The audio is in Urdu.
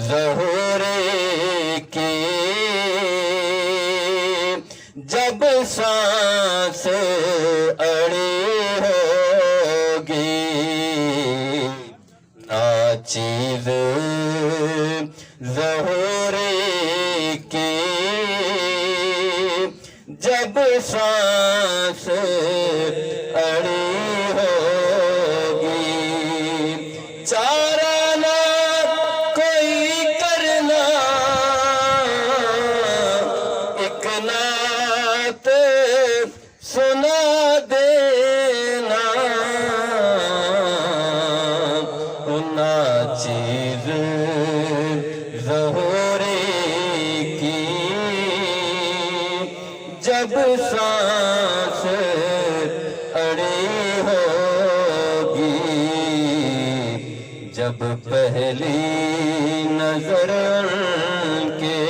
ظہور کی جب سانس اڑی ہوگی ناچیز ظہور کی جب سانس اڑی ہوگی چارہ نہ کوئی کرنا ایک نعت سنا دینا ناچیز ظہور کی جب سانس اڑی ہوگی جب پہلی نظر ان کے